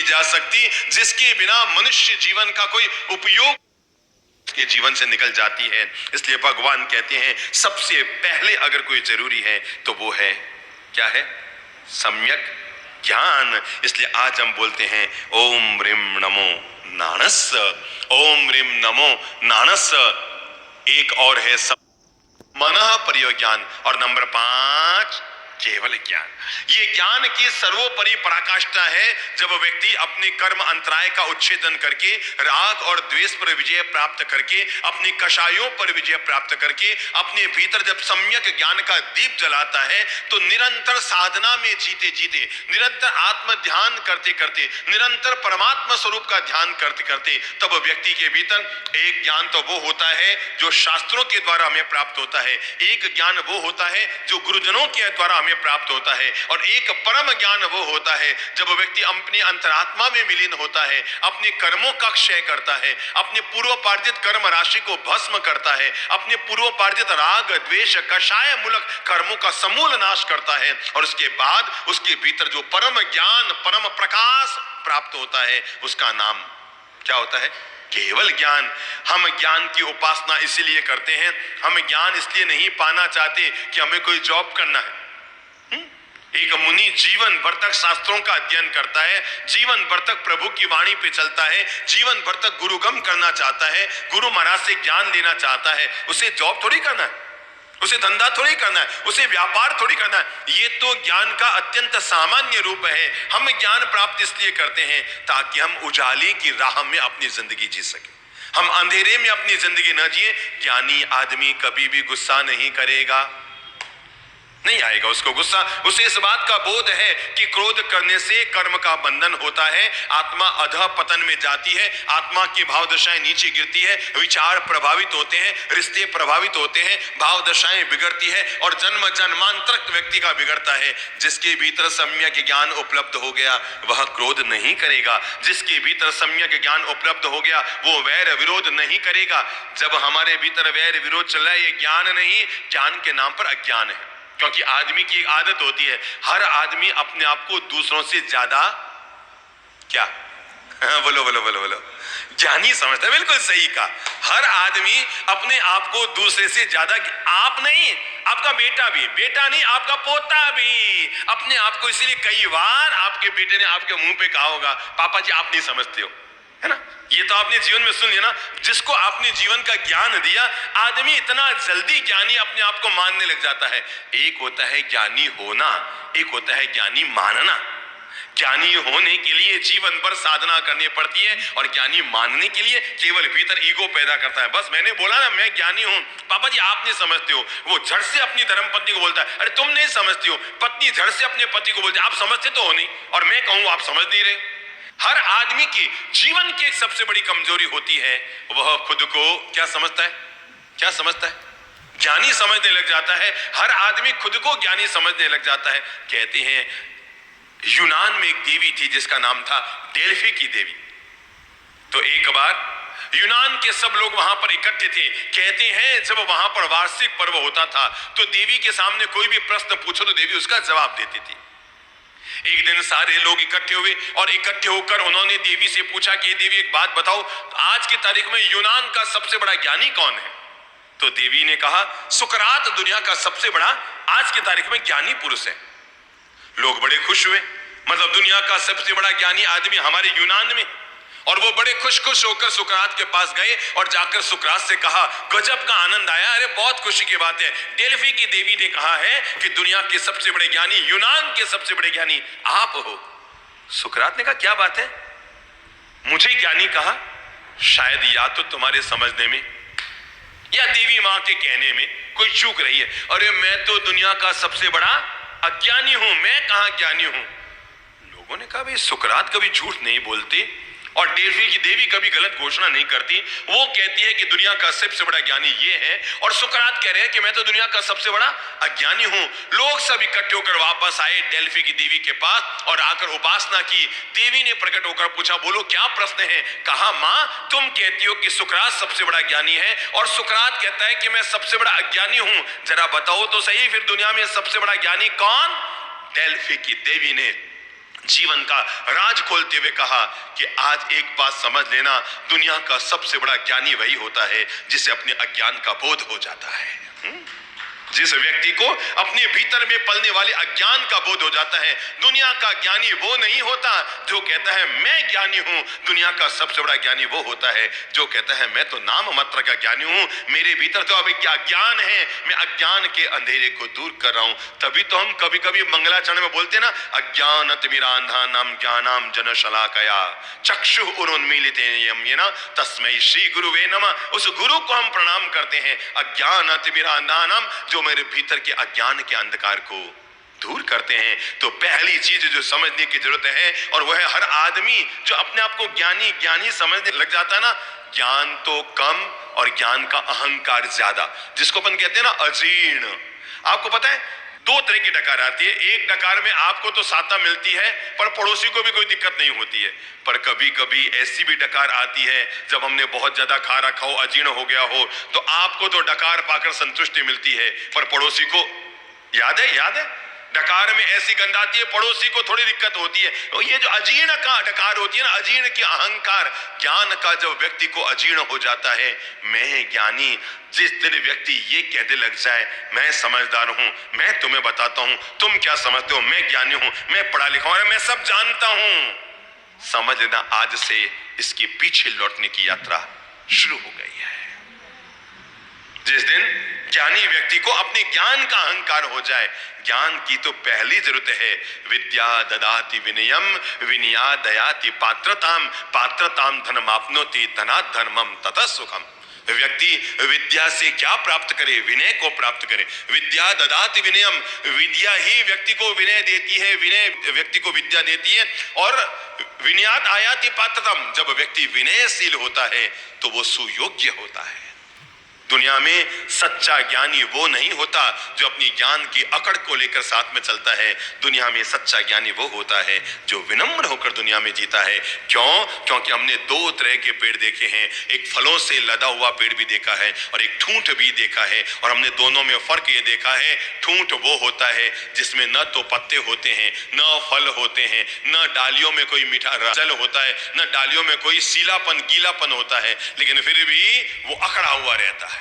जा सकती, जिसके बिना मनुष्य जीवन का कोई उपयोग के जीवन से निकल जाती है। इसलिए भगवान कहते हैं सबसे पहले अगर कोई जरूरी है तो वो है, क्या है? सम्यक ज्ञान। इसलिए आज हम बोलते हैं ओम ह्रीं नमो नाणस, ओम ह्रीं नमो नाणस। एक और है मनः प्रयोज्ञान, और नंबर 5 केवल ज्ञान। ये ज्ञान की सर्वोपरि पराकाष्ठा है जब व्यक्ति अपने कर्म अंतराय का उच्छेदन करके, राग और द्वेष पर विजय प्राप्त करके, अपनी कषायों पर विजय प्राप्त करके, अपने भीतर जब सम्यक ज्ञान का दीप जलाता है, तो निरंतर साधना में जीते जीते, निरंतर आत्म ध्यान करते करते, निरंतर परमात्मा स्वरूप का ध्यान करते करते, तब व्यक्ति के भीतर एक ज्ञान तो वो होता है जो शास्त्रों के द्वारा हमें प्राप्त होता है, एक ज्ञान वो होता है जो गुरुजनों के द्वारा प्राप्त होता है, और एक परम ज्ञान वो होता है जब व्यक्ति अपनी अंतरात्मा में विलीन होता है, अपने कर्मों का क्षय करता है, अपने पूर्वपार्जित कर्म राशि को भस्म करता है, अपने पूर्वपार्जित राग द्वेष कषाय मूलक कर्मों का समूल नाश करता है, और उसके बाद उसके भीतर जो परम ज्ञान, परम प्रकाश प्राप्त होता है, उसका नाम क्या होता है? केवल ज्ञान। हम ज्ञान की उपासना इसलिए करते हैं, हम ज्ञान इसलिए नहीं पाना चाहते कि हमें कोई जॉब करना है। एक मुनि जीवन भर तक शास्त्रों का अध्ययन करता है, जीवन भर तक प्रभु की वाणी पे चलता है, जीवन भर तक गुरुगम करना चाहता है, गुरु महाराज से ज्ञान लेना चाहता है। उसे जॉब थोड़ी करना है, उसे धंधा थोड़ी करना है, उसे व्यापार थोड़ी करना है। ये तो ज्ञान का अत्यंत सामान्य रूप है। हम ज्ञान प्राप्त इसलिए करते हैं ताकि हम उजाले की राह में अपनी जिंदगी जी सके, हम अंधेरे में अपनी जिंदगी न जिए। ज्ञानी आदमी कभी भी गुस्सा नहीं करेगा, नहीं आएगा उसको गुस्सा। उसे इस बात का बोध है कि क्रोध करने से कर्म का बंधन होता है, आत्मा अधः पतन में जाती है, आत्मा की भाव दशाएं नीचे गिरती है, विचार प्रभावित होते हैं, रिश्ते प्रभावित होते हैं, भाव दशाएं बिगड़ती है, और जन्म जन्मांतर व्यक्ति का बिगड़ता है। जिसके भीतर सम्यक ज्ञान उपलब्ध हो गया वह क्रोध नहीं करेगा, जिसके भीतर सम्यक ज्ञान उपलब्ध हो गया वो वैर विरोध नहीं करेगा। जब हमारे भीतर वैर विरोध चल रहा है, ये ज्ञान नहीं, ज्ञान के नाम पर अज्ञान है। क्योंकि आदमी की एक आदत होती है, हर आदमी अपने आप को दूसरों से ज्यादा क्या बोलो बोलो बोलो बोलो ज्ञानी समझता है। बिल्कुल सही कहा, हर आदमी अपने आप को दूसरे से ज्यादा, आप नहीं, आपका बेटा भी, बेटा नहीं आपका पोता भी अपने आप को, इसीलिए कई बार आपके बेटे ने आपके मुंह पे कहा होगा पापा जी आप नहीं समझते हो, है ना। ये तो आपने जीवन में सुन लिया ना। जिसको आपने जीवन का ज्ञान दिया, आदमी इतना जल्दी ज्ञानी अपने आप को मानने लग जाता है। एक होता है ज्ञानी होना, एक होता है ज्ञानी मानना। ज्ञानी होने के लिए जीवन भर साधना करनी पड़ती है, और ज्ञानी मानने के लिए केवल भीतर ईगो पैदा करता है। बस मैंने बोला ना मैं ज्ञानी हूं, पापा जी आप नहीं समझते हो। वो झट से अपनी धर्मपत्नी को बोलता है अरे तुम नहीं समझती हो। पत्नी झट से अपने पति को बोलती है आप समझते तो हो नहीं, और मैं कहूं आप समझ नहीं रहे। हर आदमी की जीवन की एक सबसे बड़ी कमजोरी होती है, वह खुद को क्या समझता है? क्या समझता है? ज्ञानी समझने लग जाता है। हर आदमी खुद को ज्ञानी समझने लग जाता है। कहते हैं यूनान में एक देवी थी जिसका नाम था डेल्फी की देवी। तो एक बार यूनान के सब लोग वहां पर इकट्ठे थे। कहते हैं जब वहां पर वार्षिक पर्व होता था तो देवी के सामने कोई भी प्रश्न पूछो तो देवी उसका जवाब देती थी। एक दिन सारे लोग इकट्ठे हुए, और इकट्ठे होकर उन्होंने देवी से पूछा कि देवी एक बात बताओ, आज की तारीख में यूनान का सबसे बड़ा ज्ञानी कौन है? तो देवी ने कहा सुकरात दुनिया का सबसे बड़ा आज की तारीख में ज्ञानी पुरुष है। लोग बड़े खुश हुए, मतलब दुनिया का सबसे बड़ा ज्ञानी आदमी हमारे यूनान में। और वो बड़े खुश होकर सुकरात के पास गए और जाकर सुकरात से कहा गजब का आनंद आया, अरे बहुत खुशी की बात है, डेल्फी की देवी ने कहा है कि दुनिया के सबसे बड़े ज्ञानी, यूनान के सबसे बड़े ज्ञानी आप हो। सुकरात ने कहा क्या बात है, मुझे ज्ञानी कहा? शायद या तो तुम्हारे समझने में या देवी मां के कहने में कोई चूक रही है। अरे मैं तो दुनिया का सबसे बड़ा अज्ञानी हूं, मैं कहां ज्ञानी हूं। लोगों ने कहा भाई सुकरात कभी झूठ नहीं बोलते और डेल्फी की देवी कभी गलत घोषणा नहीं करती। वो कहती है कि दुनिया का सबसे बड़ा ज्ञानी ये है, और सुकरात कह रहे हैं कि मैं तो दुनिया का सबसे बड़ा अज्ञानी हूं। लोग सब इकट्ठे होकर वापस आए डेल्फी की देवी के पास और आकर उपासना की। देवी ने प्रकट होकर पूछा बोलो क्या प्रश्न है? कहा मां तुम कहती हो कि सुकरात सबसे बड़ा ज्ञानी है और सुकरात कहता है कि मैं सबसे बड़ा अज्ञानी हूं, जरा बताओ तो सही फिर दुनिया में सबसे बड़ा ज्ञानी कौन? डेल्फी की देवी ने जीवन का राज खोलते हुए कहा कि आज एक बात समझ लेना, दुनिया का सबसे बड़ा ज्ञानी वही होता है जिसे अपने अज्ञान का बोध हो जाता है। जिस व्यक्ति को अपने भीतर में पलने वाले अज्ञान का बोध हो जाता है। दुनिया का ज्ञानी वो नहीं होता जो कहता है मैं ज्ञानी हूं। दुनिया का सबसे बड़ा ज्ञानी वो होता है जो कहता है मैं तो नाम मात्र का ज्ञानी हूं, मेरे भीतर तो अब अज्ञान है, मैं अज्ञान के अंधेरे को दूर कर रहा हूं। तभी तो हम कभी कभी मंगलाचरण में बोलते ना, अज्ञानतिमिरान्धानां ज्ञानां जनशलाकया चक्षुः उन्मीलितेन येन तस्मै श्री गुरुवे नमः। उस गुरु को हम प्रणाम करते हैं, अज्ञानतिमिरान्धानां, जो मेरे भीतर के अज्ञान के अंधकार को दूर करते हैं। तो पहली चीज जो समझने की जरूरत है, और वह है हर आदमी जो अपने आप को ज्ञानी ज्ञानी समझने लग जाता है ना, ज्ञान तो कम और ज्ञान का अहंकार ज्यादा, जिसको अपन कहते हैं ना अजीर्ण। आपको पता है दो तरह की डकार आती है। एक डकार में आपको तो साता मिलती है पर पड़ोसी को भी कोई दिक्कत नहीं होती है। पर कभी कभी ऐसी भी डकार आती है जब हमने बहुत ज्यादा खा रखा हो, अजीर्ण हो गया हो, तो आपको तो डकार पाकर संतुष्टि मिलती है पर पड़ोसी को, याद है डकार में ऐसी गंध आती है, पड़ोसी को थोड़ी दिक्कत होती है। और ये जो अजीर्ण का डकार होती है ना, अजीर्ण की अहंकार, ज्ञान का जब व्यक्ति को अजीर्ण हो जाता है, मैं ज्ञानी, जिस दिन व्यक्ति ये कहने लग जाए मैं समझदार हूं, मैं तुम्हें बताता हूं, तुम क्या समझते हो, मैं ज्ञानी हूं, मैं पढ़ा लिखा हूं, मैं सब जानता हूं, समझ लेना आज से इसके पीछे लौटने की यात्रा शुरू हो गई है। जिस दिन ज्ञानी व्यक्ति को अपने ज्ञान का अहंकार हो जाए, ज्ञान की तो पहली जरूरत है विद्या ददाति विनयम विनया दयाति पात्रताम पात्रताम धनमाप्नोति धनात् धर्मम ततः सुखम। व्यक्ति विद्या से क्या प्राप्त करे, विनय को प्राप्त करे। विद्या ददाति विनयम, विद्या ही व्यक्ति को विनय देती है, विनय व्यक्ति को विद्या देती है। और विनयात आयाति पात्रताम, जब व्यक्ति विनयशील होता है तो वो सुयोग्य होता है। दुनिया में सच्चा ज्ञानी वो नहीं होता जो अपनी ज्ञान की अकड़ को लेकर साथ में चलता है। दुनिया में सच्चा ज्ञानी वो होता है जो विनम्र होकर दुनिया में जीता है। क्यों? क्योंकि हमने दो तरह के पेड़ देखे हैं, एक फलों से लदा हुआ पेड़ भी देखा है और एक ठूंठ भी देखा है। और हमने दोनों में फर्क ये देखा है, ठूंठ वो होता है जिसमें न तो पत्ते होते हैं, न फल होते हैं, न डालियों में कोई मीठा जल होता है, न डालियों में कोई सीलापन गीलापन होता है, लेकिन फिर भी वो अकड़ा हुआ रहता है।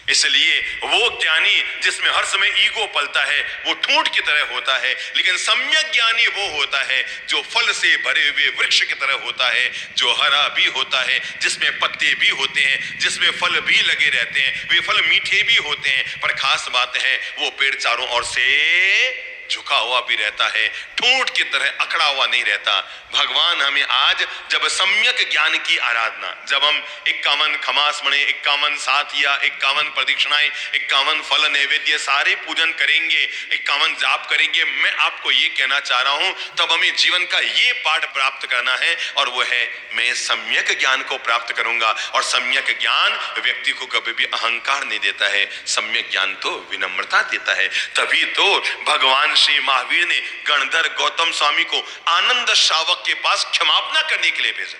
इसलिए वो ज्ञानी जिसमें हर समय ईगो पलता है वो ठूंठ की तरह होता है। लेकिन सम्यक ज्ञानी वो होता है जो फल से भरे हुए वृक्ष की तरह होता है, जो हरा भी होता है, जिसमें पत्ते भी होते हैं, जिसमें फल भी लगे रहते हैं, वे फल मीठे भी होते हैं। पर खास बात है वो पेड़ चारों ओर से झुका हुआ भी रहता है, ठूंठ की तरह अकड़ा हुआ नहीं रहता। भगवान हमें आज जब सम्यक ज्ञान की आराधना, जब हम 51 खमास्मणे, 51 साथिया, 51 प्रदक्षिणाएं, 51 फल नैवेद्य सारे पूजन करेंगे, 51 जाप करेंगे, मैं आपको ये कहना चाह रहा हूं तब हमें जीवन का ये पाठ प्राप्त करना है, और वो है मैं सम्यक ज्ञान को प्राप्त करूंगा। और सम्यक ज्ञान व्यक्ति को कभी भी अहंकार नहीं देता है, सम्यक ज्ञान तो विनम्रता देता है। तभी तो भगवान श्री महावीर ने गणधर गौतम स्वामी को आनंद श्रावक के पास क्षमापना करने के लिए भेजा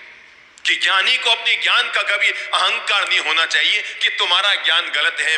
कि ज्ञानी को अपने ज्ञान का कभी अहंकार नहीं होना चाहिए कि तुम्हारा ज्ञान गलत है,